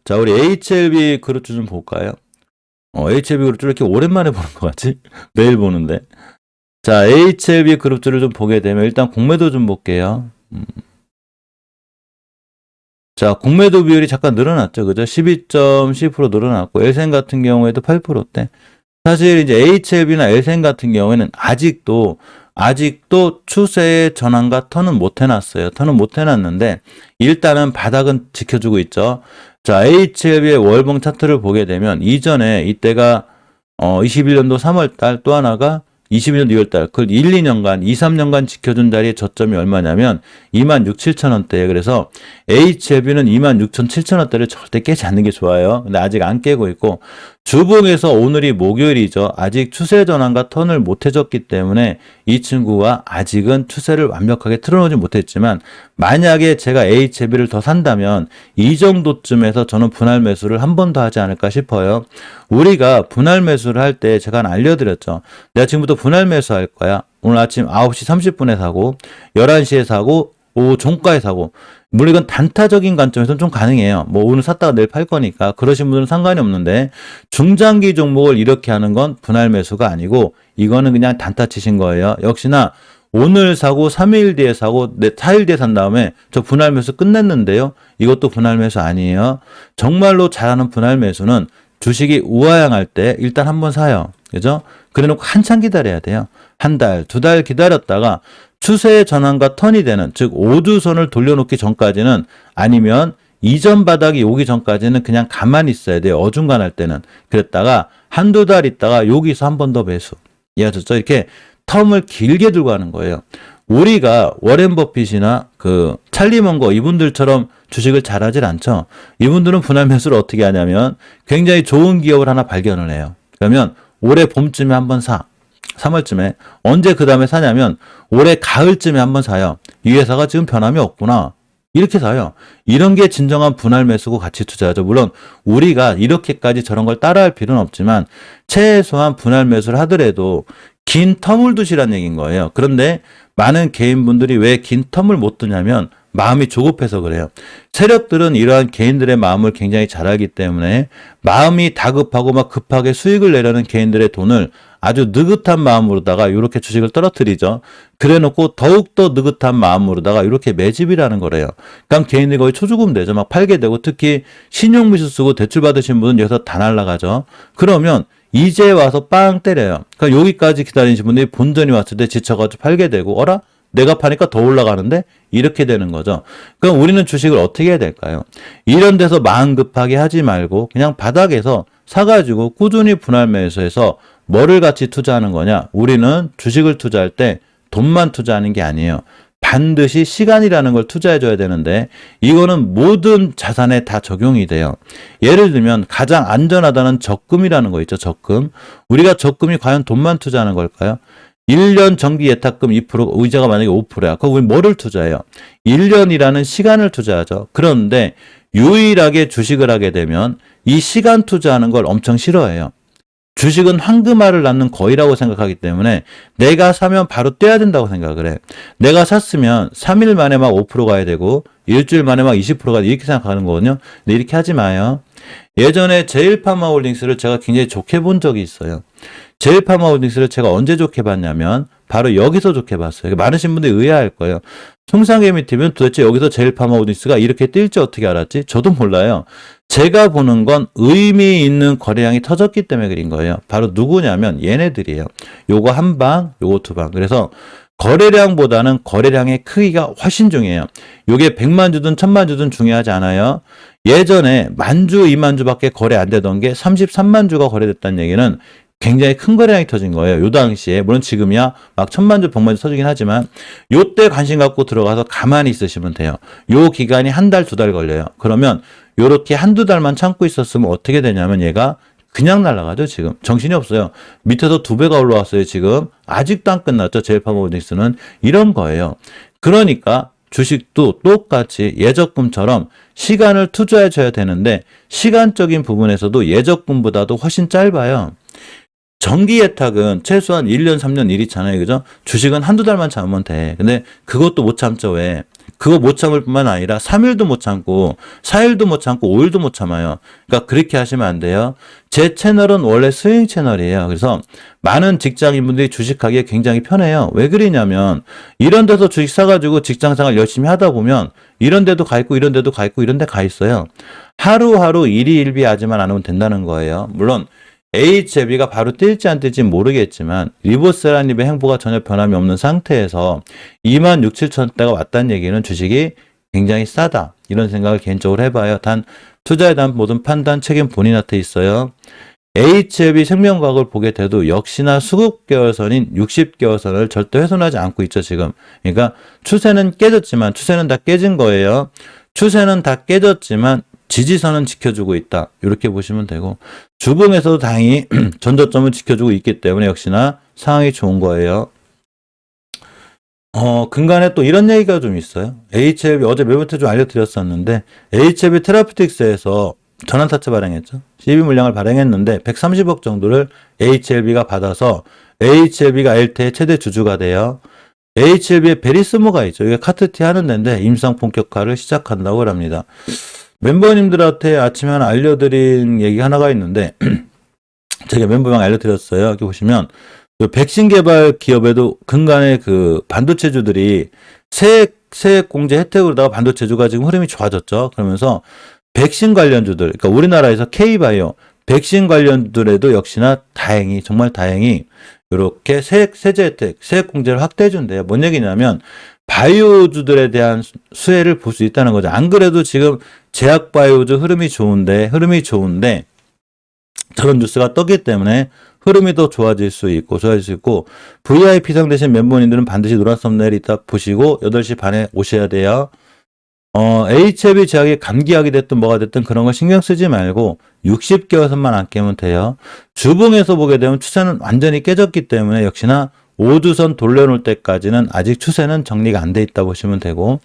자, 우리 HLB 그룹주 좀 볼까요? HLB 그룹주를 이렇게 오랜만에 보는 것 같지? 매일 보는데. 자, HLB 그룹주를 좀 보게 되면 일단 공매도 좀 볼게요. 자, 공매도 비율이 잠깐 늘어났죠. 그죠? 12.10% 늘어났고, 엘센 같은 경우에도 8%대. 사실 이제 HLB나 엘센 같은 경우에는 아직도 추세의 전환과 턴은 못 해놨어요. 턴은 못 해놨는데, 일단은 바닥은 지켜주고 있죠. 자, HLB의 월봉 차트를 보게 되면, 이전에 이때가, 21년도 3월달 또 하나가 22년 2월달, 그 1, 2년간, 2, 3년간 지켜준 자리의 저점이 얼마냐면 26,700원대에 그래서 HLB는 26,700원대를 절대 깨지 않는 게 좋아요. 근데 아직 안 깨고 있고 주봉에서 오늘이 목요일이죠. 아직 추세 전환과 턴을 못 해줬기 때문에 이 친구가 아직은 추세를 완벽하게 틀어놓지 못했지만 만약에 제가 HLB를 더 산다면 이 정도쯤에서 저는 분할 매수를 한 번 더 하지 않을까 싶어요. 우리가 분할 매수를 할 때 제가 알려드렸죠. 내가 지금부터 분할 매수할 거야. 오늘 아침 9시 30분에 사고 11시에 사고 오후 종가에 사고 물론 이건 단타적인 관점에서는 좀 가능해요. 뭐 오늘 샀다가 내일 팔 거니까 그러신 분들은 상관이 없는데 중장기 종목을 이렇게 하는 건 분할 매수가 아니고 이거는 그냥 단타 치신 거예요. 역시나 오늘 사고 3일 뒤에 사고 4일 뒤에 산 다음에 저 분할 매수 끝냈는데요. 이것도 분할 매수 아니에요. 정말로 잘하는 분할 매수는 주식이 우하향할 때 일단 한번 사요. 그죠? 그래 놓고 한참 기다려야 돼요. 한 달, 2달 기다렸다가 추세의 전환과 턴이 되는, 즉 5주선을 돌려놓기 전까지는 아니면 이전 바닥이 오기 전까지는 그냥 가만히 있어야 돼요. 어중간할 때는. 그랬다가 한두 달 있다가 여기서 한 번 더 매수. 이해하셨죠? 이렇게 텀을 길게 들고 가는 거예요. 우리가 워렌 버핏이나 그 찰리 먼거 이분들처럼 주식을 잘하질 않죠. 이분들은 분할 매수를 어떻게 하냐면 굉장히 좋은 기업을 하나 발견을 해요. 그러면 올해 봄쯤에 한번 사. 3월쯤에. 언제 그 다음에 사냐면 올해 가을쯤에 한번 사요. 이 회사가 지금 변함이 없구나. 이렇게 사요. 이런 게 진정한 분할 매수고 가치 투자죠. 물론 우리가 이렇게까지 저런 걸 따라할 필요는 없지만 최소한 분할 매수를 하더라도 긴 텀을 두시라는 얘기인 거예요. 그런데 많은 개인분들이 왜 긴 텀을 못 두냐면 마음이 조급해서 그래요. 세력들은 이러한 개인들의 마음을 굉장히 잘 알기 때문에 마음이 다급하고 막 급하게 수익을 내려는 개인들의 돈을 아주 느긋한 마음으로다가 이렇게 주식을 떨어뜨리죠. 그래 놓고 더욱더 느긋한 마음으로다가 이렇게 매집이라는 거래요. 그럼 개인들이 거의 초주금 되죠. 막 팔게 되고 특히 신용미수 쓰고 대출 받으신 분은 여기서 다 날라가죠. 그러면 이제 와서 빵 때려요. 그러니까 여기까지 기다리신 분들이 본전이 왔을 때 지쳐가지고 팔게 되고 어라? 내가 파니까 더 올라가는데 이렇게 되는 거죠. 그럼 우리는 주식을 어떻게 해야 될까요? 이런 데서 마음 급하게 하지 말고 그냥 바닥에서 사가지고 꾸준히 분할 매수해서 뭐를 같이 투자하는 거냐? 우리는 주식을 투자할 때 돈만 투자하는 게 아니에요. 반드시 시간이라는 걸 투자해 줘야 되는데 이거는 모든 자산에 다 적용이 돼요. 예를 들면 가장 안전하다는 적금이라는 거 있죠. 적금. 우리가 적금이 과연 돈만 투자하는 걸까요? 1년 정기 예탁금 2%, 의자가 만약에 5%야. 그럼 우리 뭐를 투자해요? 1년이라는 시간을 투자하죠. 그런데 유일하게 주식을 하게 되면 이 시간 투자하는 걸 엄청 싫어해요. 주식은 황금알을 낳는 거위라고 생각하기 때문에 내가 사면 바로 떼야 된다고 생각을 해. 내가 샀으면 3일 만에 막 5% 가야 되고 일주일 만에 막 20% 가야 돼. 이렇게 생각하는 거거든요. 근데 이렇게 하지 마요. 예전에 제일파마홀딩스를 제가 굉장히 좋게 본 적이 있어요. 제일파마홀딩스를 제가 언제 좋게 봤냐면 바로 여기서 좋게 봤어요. 많으신 분들이 의아할 거예요. 송상개미TV는 도대체 여기서 제일파마홀딩스가 이렇게 뛸지 어떻게 알았지? 저도 몰라요. 제가 보는 건 의미 있는 거래량이 터졌기 때문에 그린 거예요. 바로 누구냐면 얘네들이에요. 요거 한 방, 요거 두 방. 그래서 거래량보다는 거래량의 크기가 훨씬 중요해요. 요게 100만 주든 1000만 주든 중요하지 않아요. 예전에 10,000주, 20,000주밖에 거래 안 되던 게 33만 주가 거래됐다는 얘기는 굉장히 큰 거래량이 터진 거예요. 요 당시에. 물론 지금이야 막 1000만 주, 100만 주 터지긴 하지만 요때 관심 갖고 들어가서 가만히 있으시면 돼요. 요 기간이 한 달, 2달 걸려요. 그러면 요렇게 한두 달만 참고 있었으면 어떻게 되냐면 얘가 그냥 날아가죠, 지금. 정신이 없어요. 밑에서 2배가 올라왔어요, 지금. 아직도 안 끝났죠, 제일파마홀딩스는. 이런 거예요. 그러니까 주식도 똑같이 예적금처럼 시간을 투자해 줘야 되는데 시간적인 부분에서도 예적금보다도 훨씬 짧아요. 정기 예탁은 최소한 1년, 3년 이렇잖아요. 그죠? 주식은 한두 달만 참으면 돼. 근데 그것도 못 참죠, 왜? 그거 못 참을 뿐만 아니라 3일도 못 참고 4일도 못 참고 5일도 못 참아요. 그러니까 그렇게 하시면 안 돼요. 제 채널은 원래 스윙 채널이에요. 그래서 많은 직장인분들이 주식하기에 굉장히 편해요. 왜 그러냐면 이런 데서 주식 사가지고 직장생활 열심히 하다 보면 이런 데도 가 있고 이런 데도 가 있고 이런 데 가 있어요. 하루하루 일희일비하지만 않으면 된다는 거예요. 물론 HLB가 바로 뛸지 안 뛸지 모르겠지만 리버스라님의 행보가 전혀 변함이 없는 상태에서 2만 6, 7천대가 왔다는 얘기는 주식이 굉장히 싸다. 이런 생각을 개인적으로 해봐요. 단 투자에 대한 모든 판단 책임 본인한테 있어요. HLB 생명과학을 보게 돼도 역시나 수급계열선인 60계열선을 절대 훼손하지 않고 있죠, 지금. 그러니까 추세는 깨졌지만 추세는 다 깨진 거예요. 추세는 다 깨졌지만 지지선은 지켜주고 있다. 이렇게 보시면 되고 주봉에서도 다행히 전저점을 지켜주고 있기 때문에 역시나 상황이 좋은 거예요. 근간에 또 이런 얘기가 좀 있어요. HLB 어제 매부터 좀 알려드렸었는데 HLB 테라피틱스에서 전환사채 발행했죠. CB 물량을 발행했는데 130억 정도를 HLB가 받아서 HLB가 엘테의 최대 주주가 돼요. HLB에 베리스모가 있죠. 이게 카트티 하는 데인데 임상 본격화를 시작한다고 합니다. 멤버님들한테 아침에 하나 알려드린 얘기 하나가 있는데 제가 멤버명 알려드렸어요. 여기 보시면 그 백신 개발 기업에도 근간에 그 반도체주들이 세액 공제 혜택으로다가 반도체주가 지금 흐름이 좋아졌죠. 그러면서 백신 관련주들, 그러니까 우리나라에서 K바이오 백신 관련주들에도 역시나 다행히 정말 다행히 이렇게 세제 혜택, 세액 공제를 확대해 준대요. 뭔 얘기냐면 바이오주들에 대한 수혜를 볼 수 있다는 거죠. 안 그래도 지금 제약 바이오주 흐름이 좋은데 저런 뉴스가 떴기 때문에 흐름이 더 좋아질 수 있고 VIP 상대신 멤버님들은 반드시 노란 썸네일 이따 보시고 8시 반에 오셔야 돼요. HLB 제약이 감기약이 됐든 뭐가 됐든 그런 거 신경 쓰지 말고 60개월선만 안 깨면 돼요. 주봉에서 보게 되면 추세는 완전히 깨졌기 때문에 역시나 5주선 돌려놓을 때까지는 아직 추세는 정리가 안 돼 있다 보시면 되고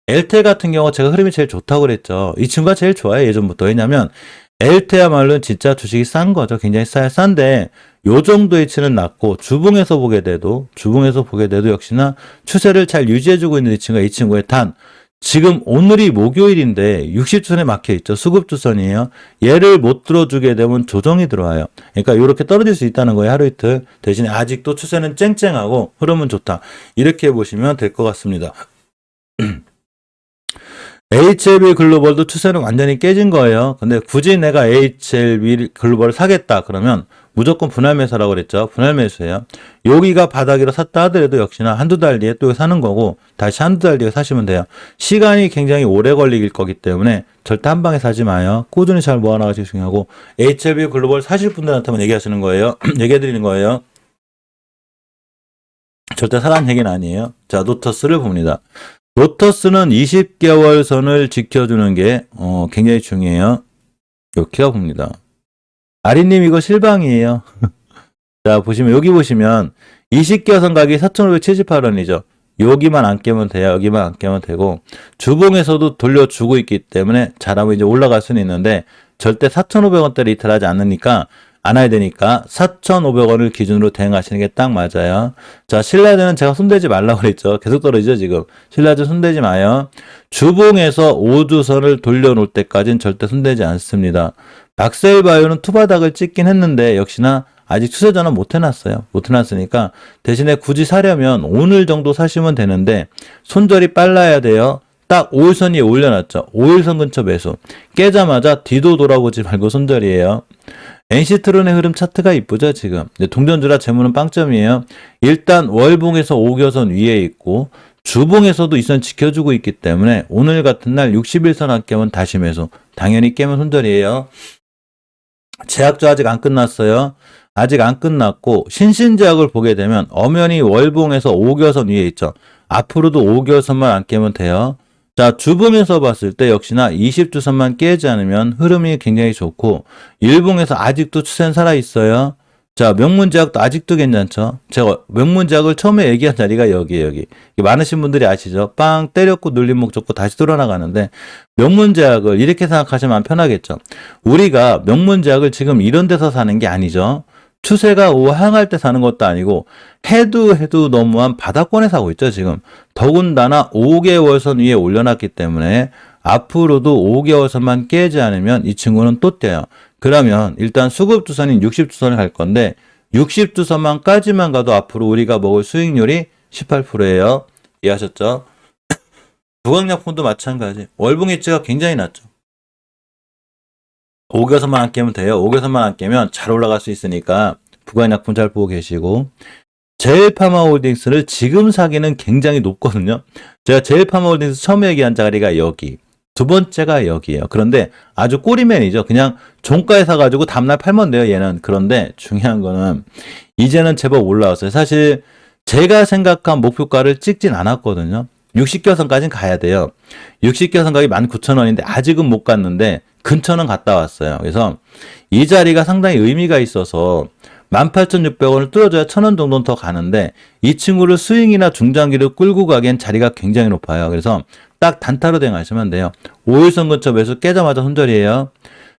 엘테 같은 경우 제가 흐름이 제일 좋다고 그랬죠. 이 친구가 제일 좋아요. 예전부터. 왜냐면 엘테야말로 진짜 주식이 싼 거죠. 굉장히 싼데 요 정도 위치는 낮고 주봉에서 보게 돼도 역시나 추세를 잘 유지해주고 있는 이 친구의 단 지금 오늘이 목요일인데 60주선에 막혀있죠. 수급주선이에요. 얘를 못 들어주게 되면 조정이 들어와요. 그러니까 이렇게 떨어질 수 있다는 거예요. 하루 이틀. 대신에 아직도 추세는 쨍쨍하고 흐름은 좋다. 이렇게 보시면 될 것 같습니다. HLB 글로벌도 추세는 완전히 깨진 거예요. 근데 굳이 내가 HLB 글로벌을 사겠다 그러면 무조건 분할 매수라고 그랬죠. 분할 매수예요. 여기가 바닥으로 샀다 하더라도 역시나 한두 달 뒤에 또 사는 거고 다시 한두 달 뒤에 사시면 돼요. 시간이 굉장히 오래 걸릴 거기 때문에 절대 한 방에 사지 마요. 꾸준히 잘 모아나가시기 중요하고 HLB 글로벌 사실 분들한테만 얘기하시는 거예요. 얘기해 드리는 거예요. 절대 사라는 얘기는 아니에요. 자, 노터스를 봅니다. 노터스는 20개월 선을 지켜주는 게 굉장히 중요해요. 이렇게 봅니다. 아리님 이거 실방이에요. 자 보시면 여기 보시면 20개월 선 가격이 4,578원이죠. 여기만 안 깨면 돼요. 여기만 안 깨면 되고 주봉에서도 돌려주고 있기 때문에 잘하면 이제 올라갈 수는 있는데 절대 4,500원대를 이탈하지 않으니까 안 해야 되니까 4,500원을 기준으로 대응하시는 게 딱 맞아요. 자, 신라드는 제가 손대지 말라고 그랬죠. 계속 떨어지죠, 지금. 신라드 손대지 마요. 주봉에서 5주선을 돌려놓을 때까지는 절대 손대지 않습니다. 박셀바이오는 투바닥을 찍긴 했는데 역시나 아직 추세 전환 못 해놨어요. 못 해놨으니까 대신에 굳이 사려면 오늘 정도 사시면 되는데 손절이 빨라야 돼요. 딱 5일선 위에 올려놨죠. 5일선 근처 매수. 깨자마자 뒤도 돌아보지 말고 손절이에요. NC트론의 흐름 차트가 이쁘죠, 지금. 동전주라 재무는 빵점이에요. 일단 월봉에서 5개선 위에 있고 주봉에서도 이 선 지켜주고 있기 때문에 오늘 같은 날 61선 안 깨면 다시 매수. 당연히 깨면 손절이에요. 제약주 아직 안 끝났어요. 아직 안 끝났고 신신제약을 보게 되면 엄연히 월봉에서 5개선 위에 있죠. 앞으로도 5개선만 안 깨면 돼요. 자, 주봉에서 봤을 때 역시나 20주선만 깨지 않으면 흐름이 굉장히 좋고 일봉에서 아직도 추세는 살아있어요. 자, 명문제약도 아직도 괜찮죠. 제가 명문제약을 처음에 얘기한 자리가 여기에요, 여기. 많으신 분들이 아시죠? 빵 때렸고 눌린 목 줬고 다시 돌아나가는데 명문제약을 이렇게 생각하시면 편하겠죠. 우리가 명문제약을 지금 이런 데서 사는 게 아니죠. 추세가 우항할 때 사는 것도 아니고 해도 너무한 바닥권에 사고 있죠, 지금. 더군다나 5개월선 위에 올려놨기 때문에 앞으로도 5개월선만 깨지 않으면 이 친구는 또 뛰어요. 그러면 일단 수급주선인 60주선을 갈 건데 60주선만까지만 가도 앞으로 우리가 먹을 수익률이 18%예요. 이해하셨죠? 부강약품도 마찬가지. 월봉이치가 굉장히 낮죠. 5개선만 안 깨면 돼요. 5개선만 안 깨면 잘 올라갈 수 있으니까 부강약품 잘 보고 계시고, 제일파마홀딩스를 지금 사기는 굉장히 높거든요. 제가 제일파마홀딩스 처음 얘기한 자리가 여기, 두 번째가 여기예요. 그런데 아주 꼬리맨이죠. 그냥 종가에 사가지고 다음날 팔면 돼요, 얘는. 그런데 중요한 거는 이제는 제법 올라왔어요. 사실 제가 생각한 목표가를 찍진 않았거든요. 60개선까지는 가야 돼요. 60개선 가격이 19,000원인데 아직은 못 갔는데 근처는 갔다 왔어요. 그래서 이 자리가 상당히 의미가 있어서 18,600원을 뚫어줘야 1,000원 정도는 더 가는데 이 친구를 스윙이나 중장기를 끌고 가기엔 자리가 굉장히 높아요. 그래서 딱 단타로 대응하시면 돼요. 5일선 근처 매수 깨자마자 손절이에요.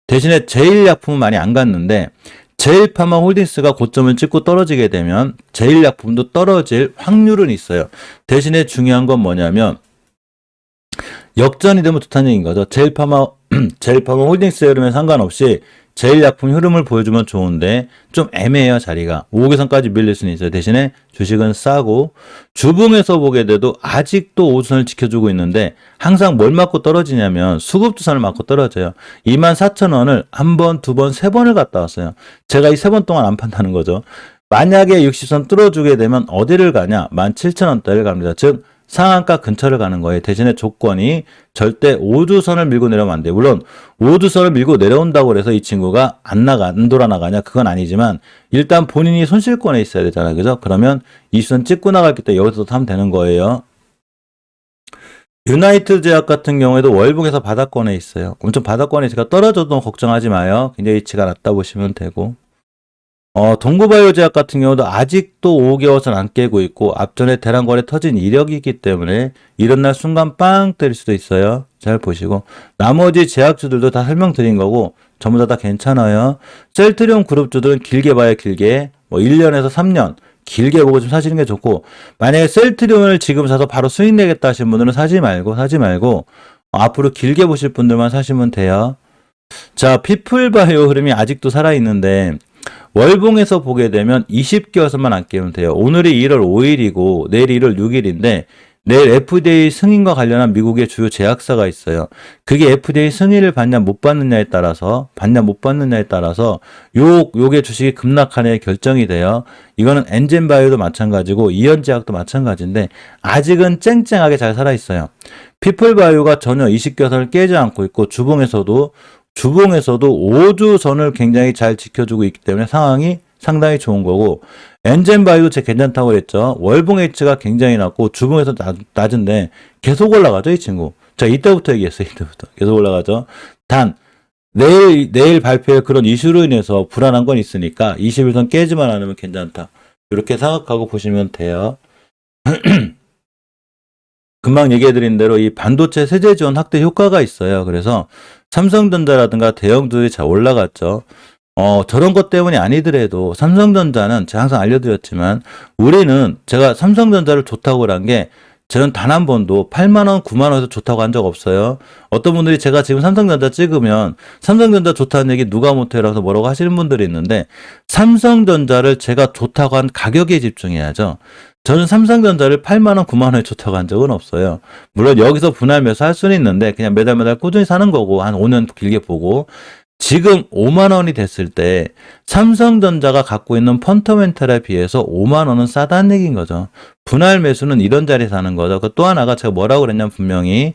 대신에 제일약품은 많이 안 갔는데 제일파마홀딩스가 고점을 찍고 떨어지게 되면 제일약품도 떨어질 확률은 있어요. 대신에 중요한 건 뭐냐면 역전이 되면 좋다는 얘기인 거죠. 제일파마홀딩스의 흐름에 상관없이 제일약품 흐름을 보여주면 좋은데 좀 애매해요, 자리가. 5개선까지 밀릴 수는 있어요. 대신에 주식은 싸고, 주봉에서 보게 돼도 아직도 5선을 지켜주고 있는데 항상 뭘 맞고 떨어지냐면 수급주선을 맞고 떨어져요. 24,000원을 한 번, 두 번, 세 번을 갔다 왔어요. 제가 이 세 번 동안 안 판다는 거죠. 만약에 60선 뚫어주게 되면 어디를 가냐? 17,000원대를 갑니다. 즉 상한가 근처를 가는 거예요. 대신에 조건이 절대 5주선을 밀고 내려오면 안 돼요. 물론 5주선을 밀고 내려온다고 해서 이 친구가 안 돌아 나가냐? 그건 아니지만 일단 본인이 손실권에 있어야 되잖아요. 그죠? 그러면 20선 찍고 나갔기 때문에 여기서 하면 되는 거예요. 유나이트 제약 같은 경우에도 월봉에서 바닥권에 있어요. 엄청 바닥권에 있으니까 떨어져도 걱정하지 마요. 굉장히 위치가 낮다 보시면 되고. 동구바이오 제약 같은 경우도 아직도 5개월선 안 깨고 있고 앞전에 대란거래 터진 이력이 있기 때문에 이런 날 순간 빵 때릴 수도 있어요. 잘 보시고 나머지 제약주들도 다 설명드린 거고 전부 다 괜찮아요. 셀트리온 그룹주들은 길게 봐야 길게 1년에서 3년 길게 보고 좀 사시는 게 좋고, 만약에 셀트리온을 지금 사서 바로 수익 내겠다 하시는 분들은 사지 말고 앞으로 길게 보실 분들만 사시면 돼요. 자, 피플바이오 흐름이 아직도 살아있는데 월봉에서 보게 되면 20개월선만 안 깨면 돼요. 오늘이 1월 5일이고 내일 1월 6일인데 내일 FDA 승인과 관련한 미국의 주요 제약사가 있어요. 그게 FDA 승인을 받냐 못 받느냐에 따라서 요게 주식이 급락하느냐에 결정이 돼요. 이거는 엔젠바이오도 마찬가지고 이현제약도 마찬가지인데 아직은 쨍쨍하게 잘 살아있어요. 피플바이오가 전혀 20개선을 깨지 않고 있고 주봉에서도 5주선을 굉장히 잘 지켜주고 있기 때문에 상황이 상당히 좋은 거고, 엔젠바이오 제 괜찮다고 그랬죠. 월봉 H가 굉장히 낮고 주봉에서 낮은데 계속 올라가죠, 이 친구. 자, 이때부터 얘기했어요. 이때부터 계속 올라가죠. 단 내일 발표할 그런 이슈로 인해서 불안한 건 있으니까 21선 깨지만 않으면 괜찮다. 이렇게 생각하고 보시면 돼요. 금방 얘기해드린 대로 이 반도체 세제 지원 확대 효과가 있어요. 그래서 삼성전자라든가 대형주들이 잘 올라갔죠. 저런 것 때문이 아니더라도 삼성전자는 제가 항상 알려드렸지만 우리는 제가 삼성전자를 좋다고 한 게 저는 단 한 번도 8만원, 9만원에서 좋다고 한 적 없어요. 어떤 분들이 제가 지금 삼성전자 찍으면 삼성전자 좋다는 얘기 누가 못해라서 뭐라고 하시는 분들이 있는데 삼성전자를 제가 좋다고 한 가격에 집중해야죠. 저는 삼성전자를 8만원, 9만원에 좋다고 한 적은 없어요. 물론 여기서 분할 매수할 수는 있는데 그냥 매달 꾸준히 사는 거고 한 5년 길게 보고, 지금 5만원이 됐을 때 삼성전자가 갖고 있는 펀더멘탈에 비해서 5만원은 싸다는 얘기인 거죠. 분할 매수는 이런 자리에 사는 거죠. 또 하나가 제가 뭐라고 그랬냐면 분명히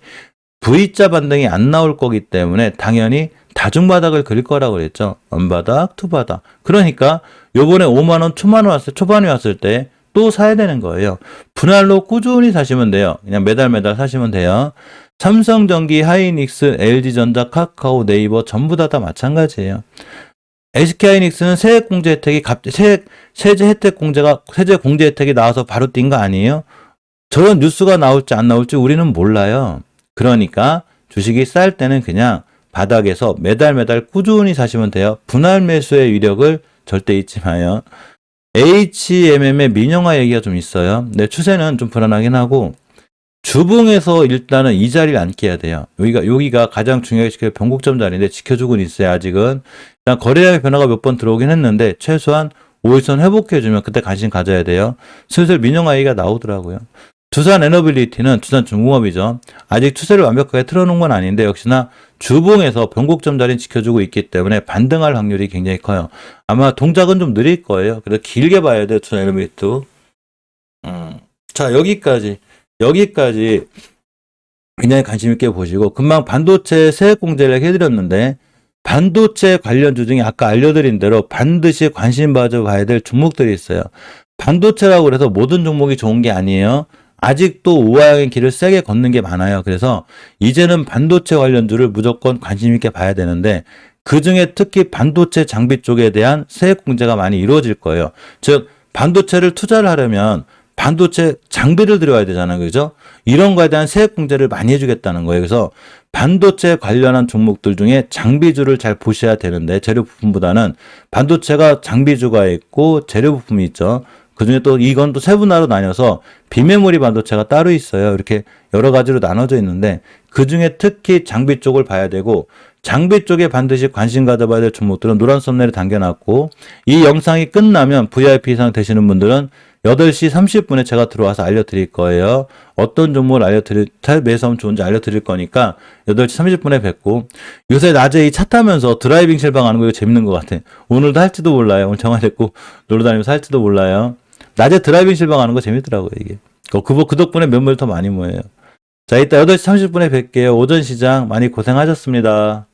V자 반등이 안 나올 거기 때문에 당연히 다중바닥을 그릴 거라고 그랬죠. 원바닥, 투바닥. 그러니까 요번에 5만원, 초반에 왔을 때 또 사야 되는 거예요. 분할로 꾸준히 사시면 돼요. 그냥 매달 사시면 돼요. 삼성전기, 하이닉스, LG전자, 카카오, 네이버 전부 다 마찬가지예요. SK하이닉스는 세액 공제 혜택이 세제 공제 혜택이 나와서 바로 뛴 거 아니에요? 저런 뉴스가 나올지 안 나올지 우리는 몰라요. 그러니까 주식이 쌀 때는 그냥 바닥에서 매달 꾸준히 사시면 돼요. 분할 매수의 위력을 절대 잊지 마요. HMM의 민영화 얘기가 좀 있어요. 네, 추세는 좀 불안하긴 하고, 주봉에서 일단은 이 자리를 안 깨야 돼요. 여기가 가장 중요하게 지켜야 변곡점 자리인데 지켜주고는 있어요, 아직은. 일단 거래량의 변화가 몇 번 들어오긴 했는데, 최소한 5일선 회복해주면 그때 관심 가져야 돼요. 슬슬 민영화 얘기가 나오더라고요. 두산 에너빌리티는 두산 중공업이죠. 아직 추세를 완벽하게 틀어놓은 건 아닌데, 역시나 주봉에서 변곡점 자리는 지켜주고 있기 때문에 반등할 확률이 굉장히 커요. 아마 동작은 좀 느릴 거예요. 그래서 길게 봐야 돼요, 두산 에너빌리티. 자, 여기까지 굉장히 관심 있게 보시고, 금방 반도체 세액 공제를 해드렸는데, 반도체 관련주 중에 아까 알려드린 대로 반드시 관심 가져봐야 될 종목들이 있어요. 반도체라고 그래서 모든 종목이 좋은 게 아니에요. 아직도 우하향의 길을 세게 걷는 게 많아요. 그래서 이제는 반도체 관련주를 무조건 관심 있게 봐야 되는데, 그 중에 특히 반도체 장비 쪽에 대한 세액 공제가 많이 이루어질 거예요. 즉, 반도체를 투자를 하려면 반도체 장비를 들여야 되잖아요. 그죠? 이런 거에 대한 세액 공제를 많이 해주겠다는 거예요. 그래서 반도체 관련한 종목들 중에 장비주를 잘 보셔야 되는데, 재료 부품보다는 반도체가 장비주가 있고 재료 부품이 있죠. 그 중에 또 이건 또 세분화로 나뉘어서 비메모리 반도체가 따로 있어요. 이렇게 여러 가지로 나눠져 있는데, 그 중에 특히 장비 쪽을 봐야 되고, 장비 쪽에 반드시 관심 가져봐야 될 종목들은 노란 썸네일에 담겨놨고, 이 영상이 끝나면 VIP 이상 되시는 분들은 8시 30분에 제가 들어와서 알려드릴 거예요. 어떤 종목을 매수하면 좋은지 알려드릴 거니까 8시 30분에 뵙고, 요새 낮에 이 차 타면서 드라이빙 실방하는 거 이거 재밌는 것 같아. 오늘도 할지도 몰라요. 오늘 정화됐고 놀러 다니면서 할지도 몰라요. 낮에 드라이빙 실방하는 거 재밌더라고요, 이게. 그 덕분에 몇몇 더 많이 모여요. 자, 이따 8시 30분에 뵐게요. 오전 시장 많이 고생하셨습니다.